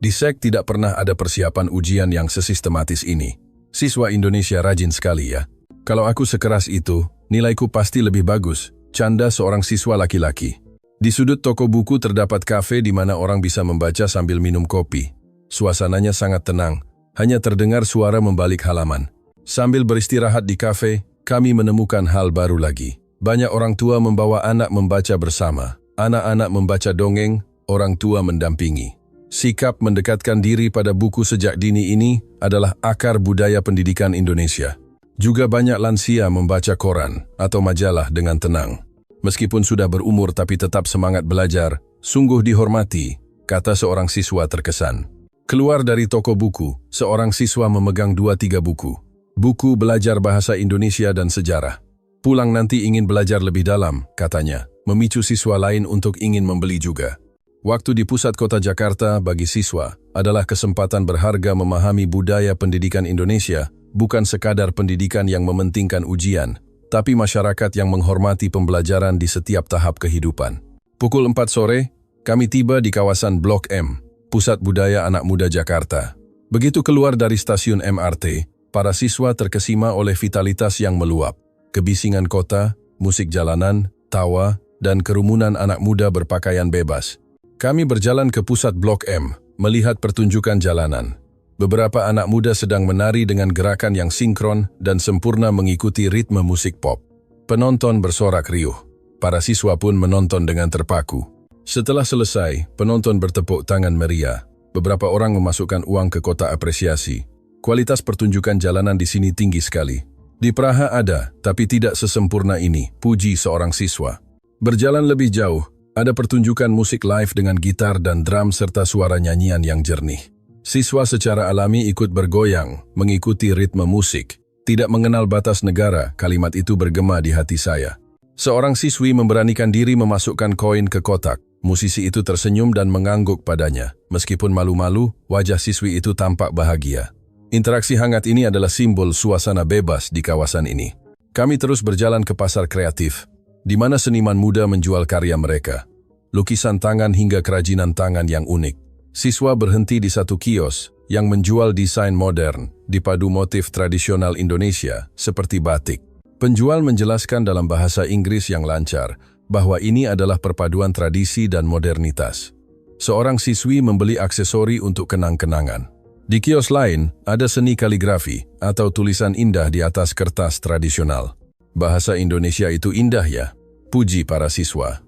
Di Czech tidak pernah ada persiapan ujian yang sesistematis ini. Siswa Indonesia rajin sekali ya. Kalau aku sekeras itu, nilaiku pasti lebih bagus, canda seorang siswa laki-laki. Di sudut toko buku terdapat kafe di mana orang bisa membaca sambil minum kopi. Suasananya sangat tenang, hanya terdengar suara membalik halaman. Sambil beristirahat di kafe, kami menemukan hal baru lagi. Banyak orang tua membawa anak membaca bersama. Anak-anak membaca dongeng, orang tua mendampingi. Sikap mendekatkan diri pada buku sejak dini ini adalah akar budaya pendidikan Indonesia. Juga banyak lansia membaca koran atau majalah dengan tenang. Meskipun sudah berumur tapi tetap semangat belajar, sungguh dihormati, kata seorang siswa terkesan. Keluar dari toko buku, seorang siswa memegang 2-3 buku. Buku belajar bahasa Indonesia dan sejarah. Pulang nanti ingin belajar lebih dalam, katanya, memicu siswa lain untuk ingin membeli juga. Waktu di pusat kota Jakarta bagi siswa adalah kesempatan berharga memahami budaya pendidikan Indonesia, bukan sekadar pendidikan yang mementingkan ujian, tapi masyarakat yang menghormati pembelajaran di setiap tahap kehidupan. Pukul 4 sore, kami tiba di kawasan Blok M, Pusat Budaya Anak Muda Jakarta. Begitu keluar dari stasiun MRT, para siswa terkesima oleh vitalitas yang meluap. Kebisingan kota, musik jalanan, tawa, dan kerumunan anak muda berpakaian bebas. Kami berjalan ke pusat Blok M, melihat pertunjukan jalanan. Beberapa anak muda sedang menari dengan gerakan yang sinkron dan sempurna mengikuti ritme musik pop. Penonton bersorak riuh. Para siswa pun menonton dengan terpaku. Setelah selesai, penonton bertepuk tangan meriah. Beberapa orang memasukkan uang ke kotak apresiasi. Kualitas pertunjukan jalanan di sini tinggi sekali. Di Praha ada, tapi tidak sesempurna ini, puji seorang siswa. Berjalan lebih jauh, ada pertunjukan musik live dengan gitar dan drum serta suara nyanyian yang jernih. Siswa secara alami ikut bergoyang, mengikuti ritme musik. Tidak mengenal batas negara, kalimat itu bergema di hati saya. Seorang siswi memberanikan diri memasukkan koin ke kotak. Musisi itu tersenyum dan mengangguk padanya. Meskipun malu-malu, wajah siswi itu tampak bahagia. Interaksi hangat ini adalah simbol suasana bebas di kawasan ini. Kami terus berjalan ke pasar kreatif, di mana seniman muda menjual karya mereka. Lukisan tangan hingga kerajinan tangan yang unik. Siswa berhenti di satu kios yang menjual desain modern dipadu motif tradisional Indonesia seperti batik. Penjual menjelaskan dalam bahasa Inggris yang lancar bahwa ini adalah perpaduan tradisi dan modernitas. Seorang siswi membeli aksesori untuk kenang-kenangan. Di kios lain, ada seni kaligrafi atau tulisan indah di atas kertas tradisional. Bahasa Indonesia itu indah ya, puji para siswa.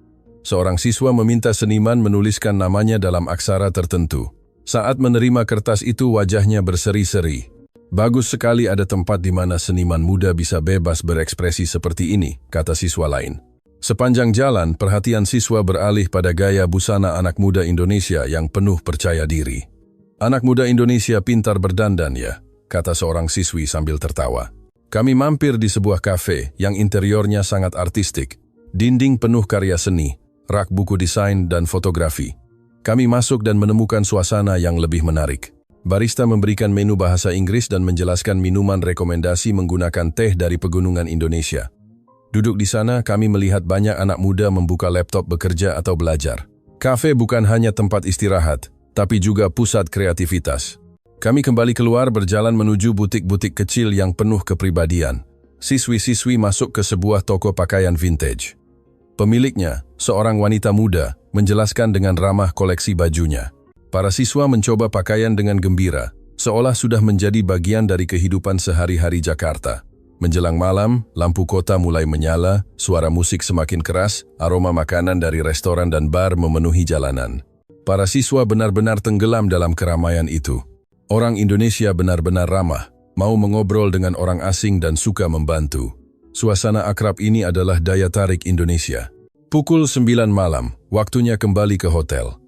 Seorang siswa meminta seniman menuliskan namanya dalam aksara tertentu. Saat menerima kertas itu wajahnya berseri-seri. Bagus sekali ada tempat di mana seniman muda bisa bebas berekspresi seperti ini, kata siswa lain. Sepanjang jalan, perhatian siswa beralih pada gaya busana anak muda Indonesia yang penuh percaya diri. Anak muda Indonesia pintar berdandan ya, kata seorang siswi sambil tertawa. Kami mampir di sebuah kafe yang interiornya sangat artistik. Dinding penuh karya seni, rak buku desain dan fotografi. Kami masuk dan menemukan suasana yang lebih menarik. Barista memberikan menu bahasa Inggris dan menjelaskan minuman rekomendasi menggunakan teh dari pegunungan Indonesia. Duduk di sana, kami melihat banyak anak muda membuka laptop bekerja atau belajar. Kafe bukan hanya tempat istirahat, tapi juga pusat kreativitas. Kami kembali keluar berjalan menuju butik-butik kecil yang penuh kepribadian. Siswi-siswi masuk ke sebuah toko pakaian vintage. Pemiliknya, seorang wanita muda, menjelaskan dengan ramah koleksi bajunya. Para siswa mencoba pakaian dengan gembira, seolah sudah menjadi bagian dari kehidupan sehari-hari Jakarta. Menjelang malam, lampu kota mulai menyala, suara musik semakin keras, aroma makanan dari restoran dan bar memenuhi jalanan. Para siswa benar-benar tenggelam dalam keramaian itu. Orang Indonesia benar-benar ramah, mau mengobrol dengan orang asing dan suka membantu. Suasana akrab ini adalah daya tarik Indonesia. Pukul 9 malam, waktunya kembali ke hotel.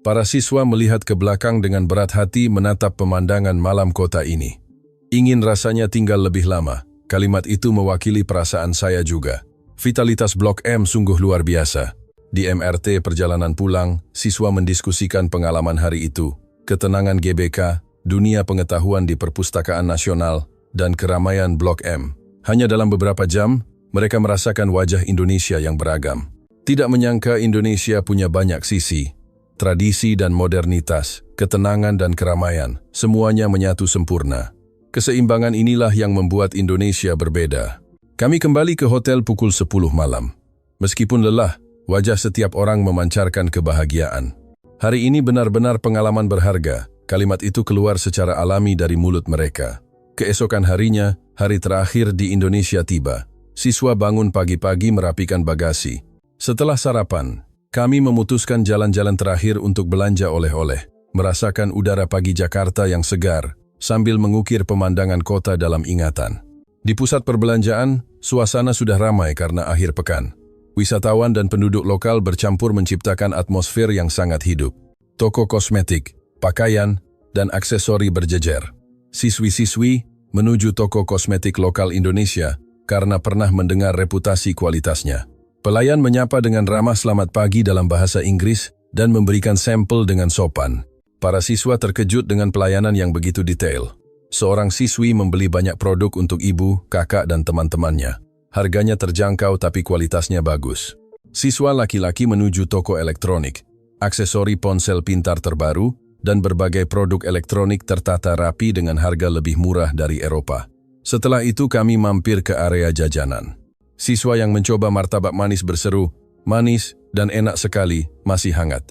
Para siswa melihat ke belakang dengan berat hati menatap pemandangan malam kota ini. Ingin rasanya tinggal lebih lama. Kalimat itu mewakili perasaan saya juga. Vitalitas Blok M sungguh luar biasa. Di MRT perjalanan pulang, siswa mendiskusikan pengalaman hari itu, ketenangan GBK, dunia pengetahuan di Perpustakaan Nasional, dan keramaian Blok M. Hanya dalam beberapa jam, mereka merasakan wajah Indonesia yang beragam. Tidak menyangka Indonesia punya banyak sisi. Tradisi dan modernitas, ketenangan dan keramaian, semuanya menyatu sempurna. Keseimbangan inilah yang membuat Indonesia berbeda. Kami kembali ke hotel pukul 10 malam. Meskipun lelah, wajah setiap orang memancarkan kebahagiaan. Hari ini benar-benar pengalaman berharga. Kalimat itu keluar secara alami dari mulut mereka. Keesokan harinya, hari terakhir di Indonesia tiba. Siswa bangun pagi-pagi merapikan bagasi. Setelah sarapan, kami memutuskan jalan-jalan terakhir untuk belanja oleh-oleh, merasakan udara pagi Jakarta yang segar, sambil mengukir pemandangan kota dalam ingatan. Di pusat perbelanjaan, suasana sudah ramai karena akhir pekan. Wisatawan dan penduduk lokal bercampur menciptakan atmosfer yang sangat hidup. Toko kosmetik, pakaian, dan aksesori berjejer. Siswi-siswi menuju toko kosmetik lokal Indonesia karena pernah mendengar reputasi kualitasnya. Pelayan menyapa dengan ramah selamat pagi dalam bahasa Inggris dan memberikan sampel dengan sopan. Para siswa terkejut dengan pelayanan yang begitu detail. Seorang siswi membeli banyak produk untuk ibu, kakak, dan teman-temannya. Harganya terjangkau tapi kualitasnya bagus. Siswa laki-laki menuju toko elektronik, aksesori ponsel pintar terbaru, dan berbagai produk elektronik tertata rapi dengan harga lebih murah dari Eropa. Setelah itu kami mampir ke area jajanan. Siswa yang mencoba martabak manis berseru, "Manis dan enak sekali, masih hangat."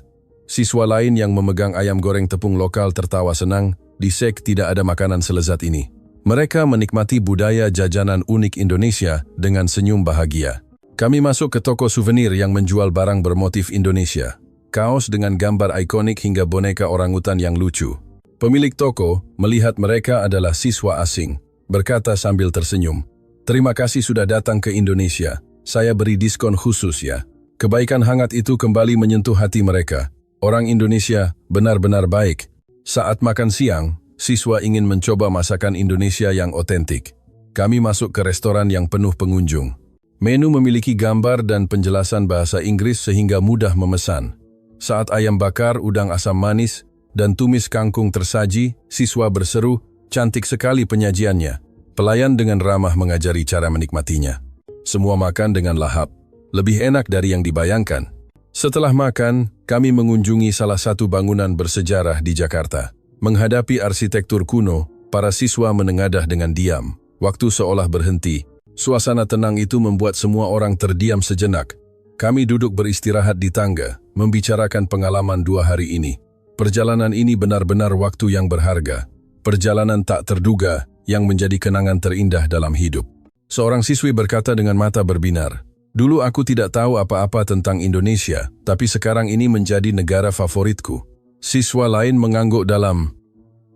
Siswa lain yang memegang ayam goreng tepung lokal tertawa senang, di SEK tidak ada makanan selezat ini. Mereka menikmati budaya jajanan unik Indonesia dengan senyum bahagia. Kami masuk ke toko souvenir yang menjual barang bermotif Indonesia. Kaos dengan gambar ikonik hingga boneka orangutan yang lucu. Pemilik toko melihat mereka adalah siswa asing, berkata sambil tersenyum, "Terima kasih sudah datang ke Indonesia. Saya beri diskon khusus ya." Kebaikan hangat itu kembali menyentuh hati mereka. Orang Indonesia benar-benar baik. Saat makan siang, siswa ingin mencoba masakan Indonesia yang otentik. Kami masuk ke restoran yang penuh pengunjung. Menu memiliki gambar dan penjelasan bahasa Inggris sehingga mudah memesan. Saat ayam bakar, udang asam manis, dan tumis kangkung tersaji, siswa berseru, "Cantik sekali penyajiannya." Pelayan dengan ramah mengajari cara menikmatinya. Semua makan dengan lahap. Lebih enak dari yang dibayangkan. Setelah makan, kami mengunjungi salah satu bangunan bersejarah di Jakarta. Menghadapi arsitektur kuno, para siswa menengadah dengan diam. Waktu seolah berhenti. Suasana tenang itu membuat semua orang terdiam sejenak. Kami duduk beristirahat di tangga, membicarakan pengalaman 2 hari ini. Perjalanan ini benar-benar waktu yang berharga. Perjalanan tak terduga yang menjadi kenangan terindah dalam hidup. Seorang siswi berkata dengan mata berbinar, "Dulu aku tidak tahu apa-apa tentang Indonesia, tapi sekarang ini menjadi negara favoritku." Siswa lain mengangguk dalam,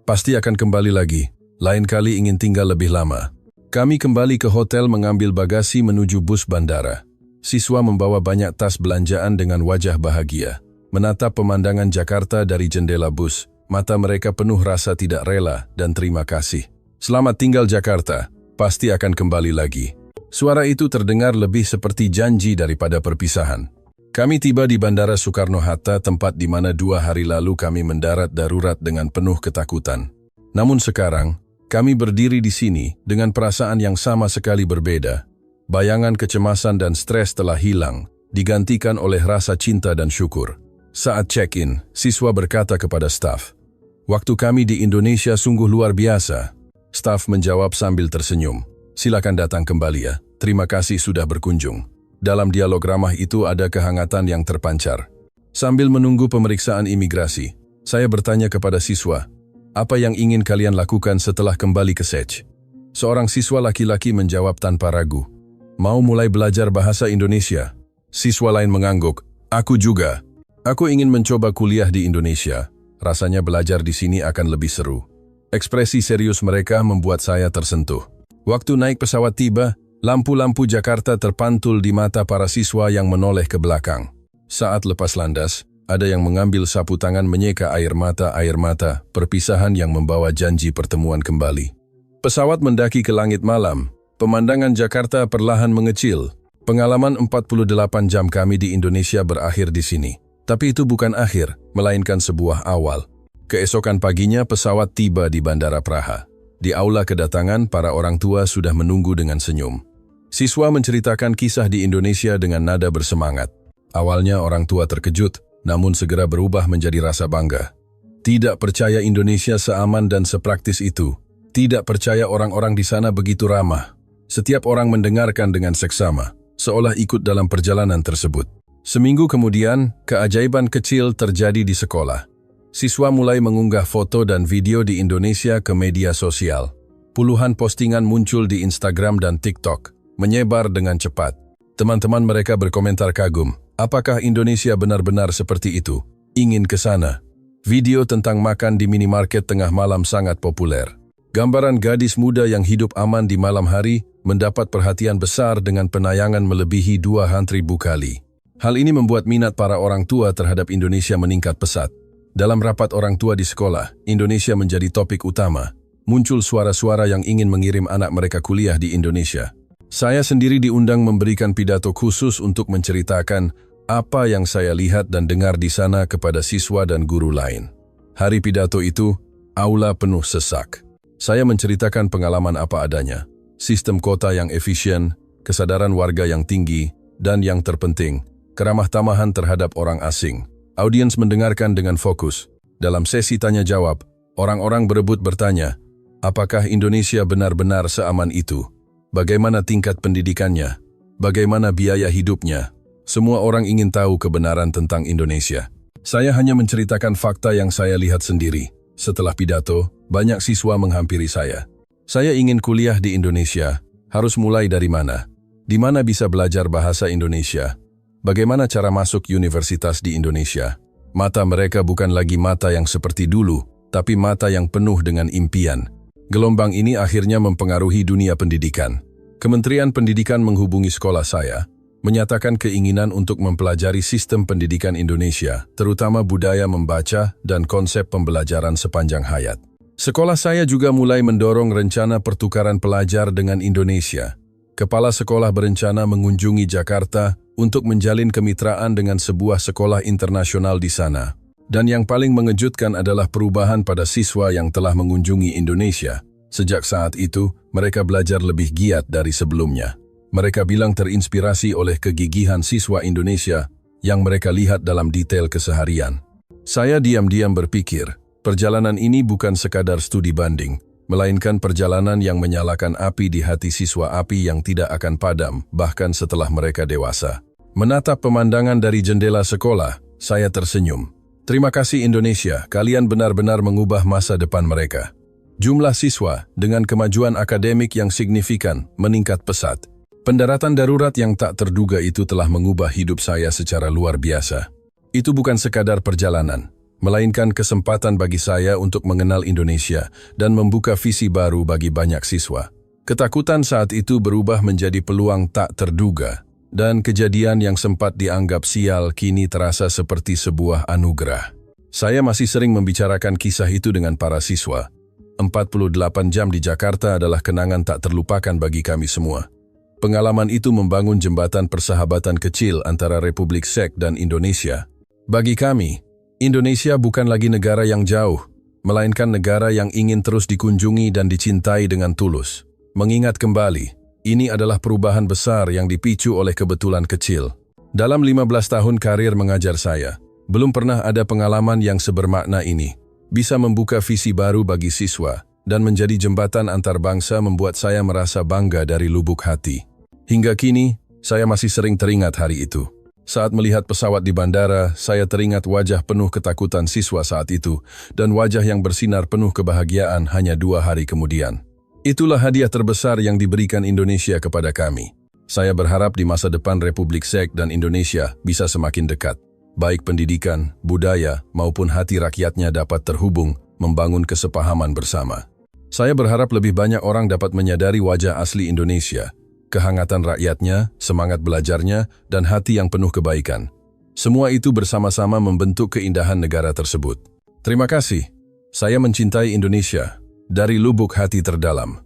"Pasti akan kembali lagi, lain kali ingin tinggal lebih lama." Kami kembali ke hotel mengambil bagasi menuju bus bandara. Siswa membawa banyak tas belanjaan dengan wajah bahagia. Menatap pemandangan Jakarta dari jendela bus, mata mereka penuh rasa tidak rela dan terima kasih. "Selamat tinggal Jakarta, pasti akan kembali lagi." Suara itu terdengar lebih seperti janji daripada perpisahan. Kami tiba di Bandara Soekarno-Hatta, tempat di mana 2 hari lalu kami mendarat darurat dengan penuh ketakutan. Namun sekarang, kami berdiri di sini dengan perasaan yang sama sekali berbeda. Bayangan kecemasan dan stres telah hilang, digantikan oleh rasa cinta dan syukur. Saat check-in, siswa berkata kepada staf, "Waktu kami di Indonesia sungguh luar biasa." Staf menjawab sambil tersenyum, "Silakan datang kembali ya, terima kasih sudah berkunjung." Dalam dialog ramah itu ada kehangatan yang terpancar. Sambil menunggu pemeriksaan imigrasi, saya bertanya kepada siswa, "Apa yang ingin kalian lakukan setelah kembali ke SEJ?" Seorang siswa laki-laki menjawab tanpa ragu, "Mau mulai belajar bahasa Indonesia." Siswa lain mengangguk, "Aku juga. Aku ingin mencoba kuliah di Indonesia. Rasanya belajar di sini akan lebih seru." Ekspresi serius mereka membuat saya tersentuh. Waktu naik pesawat tiba, lampu-lampu Jakarta terpantul di mata para siswa yang menoleh ke belakang. Saat lepas landas, ada yang mengambil sapu tangan menyeka air mata, perpisahan yang membawa janji pertemuan kembali. Pesawat mendaki ke langit malam, pemandangan Jakarta perlahan mengecil. Pengalaman 48 jam kami di Indonesia berakhir di sini. Tapi itu bukan akhir, melainkan sebuah awal. Keesokan paginya pesawat tiba di Bandara Praha. Di aula kedatangan, para orang tua sudah menunggu dengan senyum. Siswa menceritakan kisah di Indonesia dengan nada bersemangat. Awalnya orang tua terkejut, namun segera berubah menjadi rasa bangga. Tidak percaya Indonesia seaman dan sepraktis itu. Tidak percaya orang-orang di sana begitu ramah. Setiap orang mendengarkan dengan seksama, seolah ikut dalam perjalanan tersebut. Seminggu kemudian, keajaiban kecil terjadi di sekolah. Siswa mulai mengunggah foto dan video di Indonesia ke media sosial. Puluhan postingan muncul di Instagram dan TikTok, menyebar dengan cepat. Teman-teman mereka berkomentar kagum, apakah Indonesia benar-benar seperti itu? Ingin ke sana. Video tentang makan di minimarket tengah malam sangat populer. Gambaran gadis muda yang hidup aman di malam hari mendapat perhatian besar dengan penayangan melebihi 200.000 kali. Hal ini membuat minat para orang tua terhadap Indonesia meningkat pesat. Dalam rapat orang tua di sekolah, Indonesia menjadi topik utama. Muncul suara-suara yang ingin mengirim anak mereka kuliah di Indonesia. Saya sendiri diundang memberikan pidato khusus untuk menceritakan apa yang saya lihat dan dengar di sana kepada siswa dan guru lain. Hari pidato itu, aula penuh sesak. Saya menceritakan pengalaman apa adanya, sistem kota yang efisien, kesadaran warga yang tinggi, dan yang terpenting, keramah tamahan terhadap orang asing. Audiens mendengarkan dengan fokus. Dalam sesi tanya-jawab, orang-orang berebut bertanya, apakah Indonesia benar-benar seaman itu? Bagaimana tingkat pendidikannya? Bagaimana biaya hidupnya? Semua orang ingin tahu kebenaran tentang Indonesia. Saya hanya menceritakan fakta yang saya lihat sendiri. Setelah pidato, banyak siswa menghampiri saya. Saya ingin kuliah di Indonesia. Harus mulai dari mana? Di mana bisa belajar bahasa Indonesia? Bagaimana cara masuk universitas di Indonesia? Mata mereka bukan lagi mata yang seperti dulu, tapi mata yang penuh dengan impian. Gelombang ini akhirnya mempengaruhi dunia pendidikan. Kementerian Pendidikan menghubungi sekolah saya. menyatakan keinginan untuk mempelajari sistem pendidikan Indonesia, terutama budaya membaca dan konsep pembelajaran sepanjang hayat. Sekolah saya juga mulai mendorong rencana pertukaran pelajar dengan Indonesia. Kepala sekolah berencana mengunjungi Jakarta untuk menjalin kemitraan dengan sebuah sekolah internasional di sana. Dan yang paling mengejutkan adalah perubahan pada siswa yang telah mengunjungi Indonesia. Sejak saat itu, mereka belajar lebih giat dari sebelumnya. Mereka bilang terinspirasi oleh kegigihan siswa Indonesia yang mereka lihat dalam detail keseharian. Saya diam-diam berpikir, perjalanan ini bukan sekadar studi banding, melainkan perjalanan yang menyalakan api di hati siswa, api yang tidak akan padam bahkan setelah mereka dewasa. Menatap pemandangan dari jendela sekolah, saya tersenyum. Terima kasih Indonesia, kalian benar-benar mengubah masa depan mereka. Jumlah siswa dengan kemajuan akademik yang signifikan meningkat pesat. Pendaratan darurat yang tak terduga itu telah mengubah hidup saya secara luar biasa. Itu bukan sekadar perjalanan, melainkan kesempatan bagi saya untuk mengenal Indonesia dan membuka visi baru bagi banyak siswa. Ketakutan saat itu berubah menjadi peluang tak terduga, dan kejadian yang sempat dianggap sial kini terasa seperti sebuah anugerah. Saya masih sering membicarakan kisah itu dengan para siswa. 48 jam di Jakarta adalah kenangan tak terlupakan bagi kami semua. Pengalaman itu membangun jembatan persahabatan kecil antara Republik Czech dan Indonesia. Bagi kami, Indonesia bukan lagi negara yang jauh, melainkan negara yang ingin terus dikunjungi dan dicintai dengan tulus. Mengingat kembali, ini adalah perubahan besar yang dipicu oleh kebetulan kecil. Dalam 15 tahun karir mengajar saya, belum pernah ada pengalaman yang sebermakna ini. Bisa membuka visi baru bagi siswa, dan menjadi jembatan antar bangsa membuat saya merasa bangga dari lubuk hati. Hingga kini, saya masih sering teringat hari itu. Saat melihat pesawat di bandara, saya teringat wajah penuh ketakutan siswa saat itu, dan wajah yang bersinar penuh kebahagiaan hanya 2 hari kemudian. Itulah hadiah terbesar yang diberikan Indonesia kepada kami. Saya berharap di masa depan Republik Czech dan Indonesia bisa semakin dekat. Baik pendidikan, budaya, maupun hati rakyatnya dapat terhubung, membangun kesepahaman bersama. Saya berharap lebih banyak orang dapat menyadari wajah asli Indonesia, kehangatan rakyatnya, semangat belajarnya, dan hati yang penuh kebaikan. Semua itu bersama-sama membentuk keindahan negara tersebut. Terima kasih. Saya mencintai Indonesia dari lubuk hati terdalam.